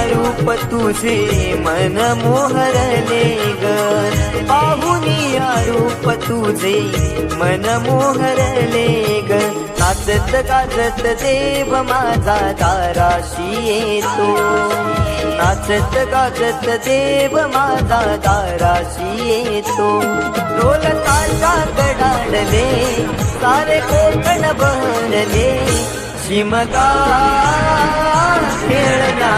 रूप तुझे मन मोहरले ग, पाहुनिया रूप तुझे मन मोहरले ग. नाचत गाजत देव माझा दाराशी येतो, नाचत गाजत देव माझा दाराशी येतो. ढोल ताशा कडाडले सारे कोकण बहरले, शिमगा खेळण्या